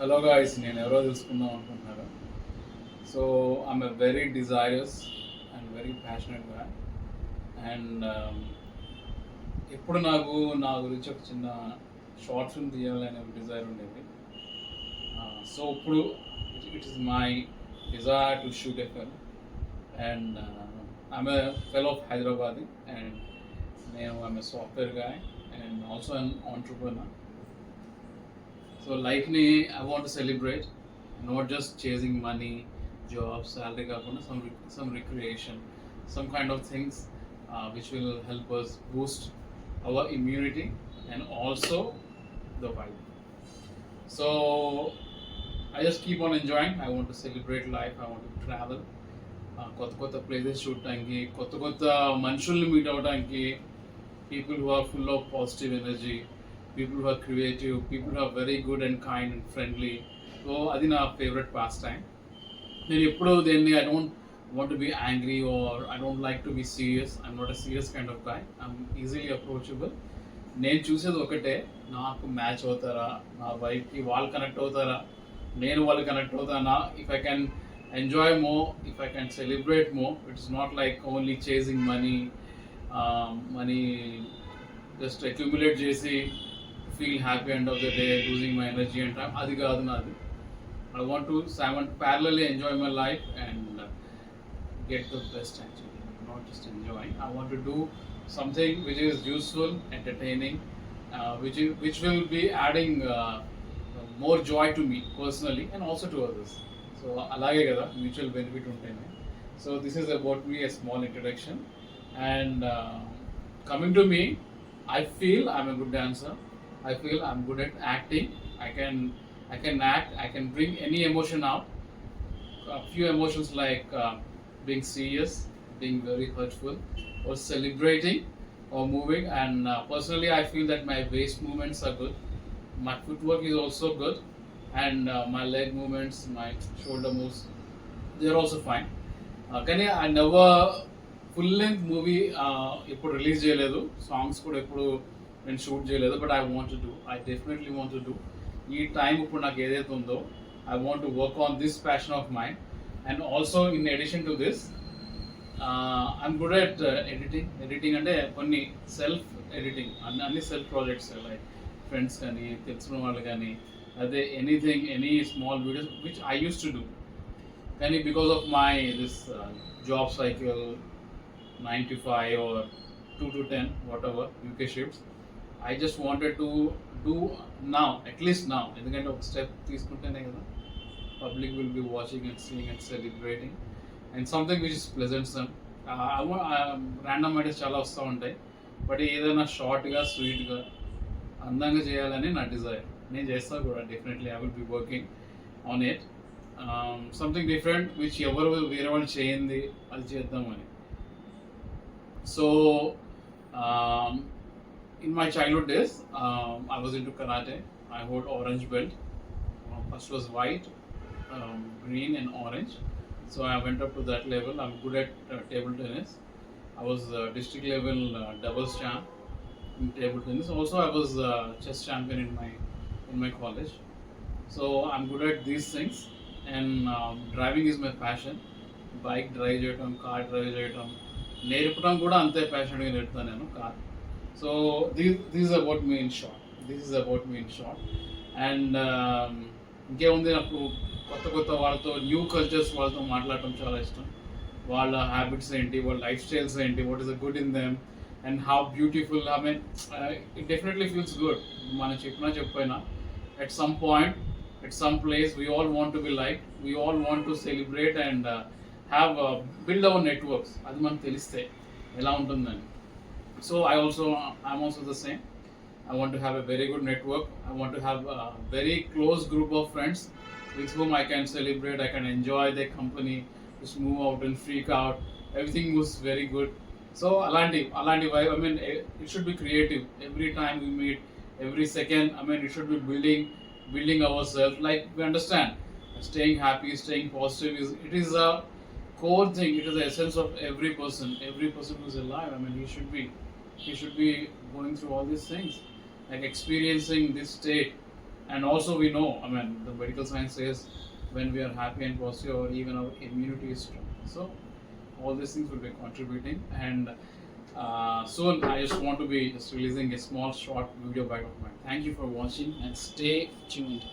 Hello guys, నేను ఎవరో తెలుసుకుందాం అనుకుంటున్నాను. So I'm a very desirous and very passionate గా అండ్ ఎప్పుడు నా గురించి ఒక చిన్న షార్ట్ ఫిల్మ్ తీయాలనే ఒక డిజైర్ ఉండేది. సో ఇప్పుడు it is my desire to shoot a film and I'm a fellow of Hyderabad and I'm a software guy and also an entrepreneur. So life ni I want to celebrate, not just chasing money, jobs, salary kaakunda some recreation, some kind of things which will help us boost our immunity and also the vibe. So I just keep on enjoying. I want to celebrate life. I want to travel. కొత్త places చూడటానికి, కొత్త మనుషుల్ని meet అవడానికి, people who are full of positive energy, people who are creative, people who are very good and kind and friendly. So అది నా favourite pass time. నేను ఎప్పుడు దేన్ని I don't want to be angry or I don't like to be serious. I'm not a serious kind of guy. I'm easily approachable. నేను చూసేది ఒకటే, నాకు match అవుతారా, నా వైఫ్కి వాళ్ళు కనెక్ట్ అవుతారా, నేను వాళ్ళు కనెక్ట్ అవుతానా. If I can enjoy more, if I can celebrate more, it's not like only chasing money just accumulate చేసి feel happy end of the day, losing my energy and time. Adi kaadu nadi. I want to parallelly enjoy my life and get the best actually. Not just enjoying. I want to do something which is useful, entertaining, which will be adding more joy to me personally and also to others. So alage kada mutual benefit untene. So this is about me, a small introduction. And coming to me, I feel I'm a good dancer. I feel I'm good at acting. I can act. I can bring any emotion out. A few emotions like being serious, being very hurtful, or celebrating, or moving. And personally, I feel that my waist movements are good. My footwork is also good, and my leg movements, my shoulder moves, they are also fine. కానీ I never full length movie ఎప్పుడు release చేయలేదు. Songs కూడా ఎప్పుడు నేను shoot చేయలేదు. But I definitely want to do. ఈ time ఇప్పుడు నాకు ఏదైతే ఉందో, I want to work on this passion of mind. And also in addition to this, I'm good at editing అంటే కొన్ని సెల్ఫ్ ఎడిటింగ్, అన్ని సెల్ఫ్ ప్రాజెక్ట్స్ లైక్ ఫ్రెండ్స్ కానీ తెలిసిన వాళ్ళు కానీ, అదే any small videos which I use to do. కానీ because of my this job cycle 9 to 5 or 2 to 10 whatever UK shifts, I just wanted to do now, at least now, ఎందుకంటే ఒక step తీసుకుంటేనే కదా public will be watching and seeing and celebrating and something which is pleasant some. Random ideas చాలా వస్తూ ఉంటాయి, but ఏదైనా షార్ట్గా స్వీట్గా అందంగా చేయాలని నా డిజైర్. నేను చేస్తాను కూడా definitely. I will be working on it. Something different which ఎవరు వేరే వాళ్ళు చేయింది అది చేద్దామని. So in my childhood days, I was into karate. I hold orange belt. First was white, green and orange. So I went up to that level. I'm good at table tennis. I was district level doubles champ in table tennis. Also I was chess champion in my college. So I'm good at these things. And driving is my passion. Bike drive cheyatam, car drive cheyatam, నేర్పడం కూడా అంతే ప్యాషనెట్గా నేర్పుతాను నేను car. So this is about me in short. And ఇంకేముంది, నాకు కొత్త వాళ్ళతో, new cultures వాళ్ళతో మాట్లాడటం చాలా ఇష్టం. వాళ్ళ హ్యాబిట్స్ ఏంటి, వాళ్ళ లైఫ్ స్టైల్స్ ఏంటి, what is the good in them and how beautiful. I mean it definitely feels good. మనం చెప్పినా at some point, at some place, we all want to be like, we all want to celebrate and have build our networks. అది మనకు తెలిస్తే ఎలా ఉంటుందని. So I'm also the same. I want to have a very good network. I want to have a very close group of friends with whom I can celebrate, I can enjoy their company, just move out and freak out. Everything was very good. So alanti vibe. I mean, it should be creative. Every time we meet, every second, I mean, it should be building ourselves. Like, we understand staying happy, staying positive is a core thing. It is the essence of every person who's alive. I mean, he should be going through all these things, like experiencing this state And also we know, I mean, the medical science says when we are happy and positive, or even our immunity is strong. So all these things will be contributing. And soon I just want to be just releasing a small short video bite of mine. Thank you for watching and stay tuned.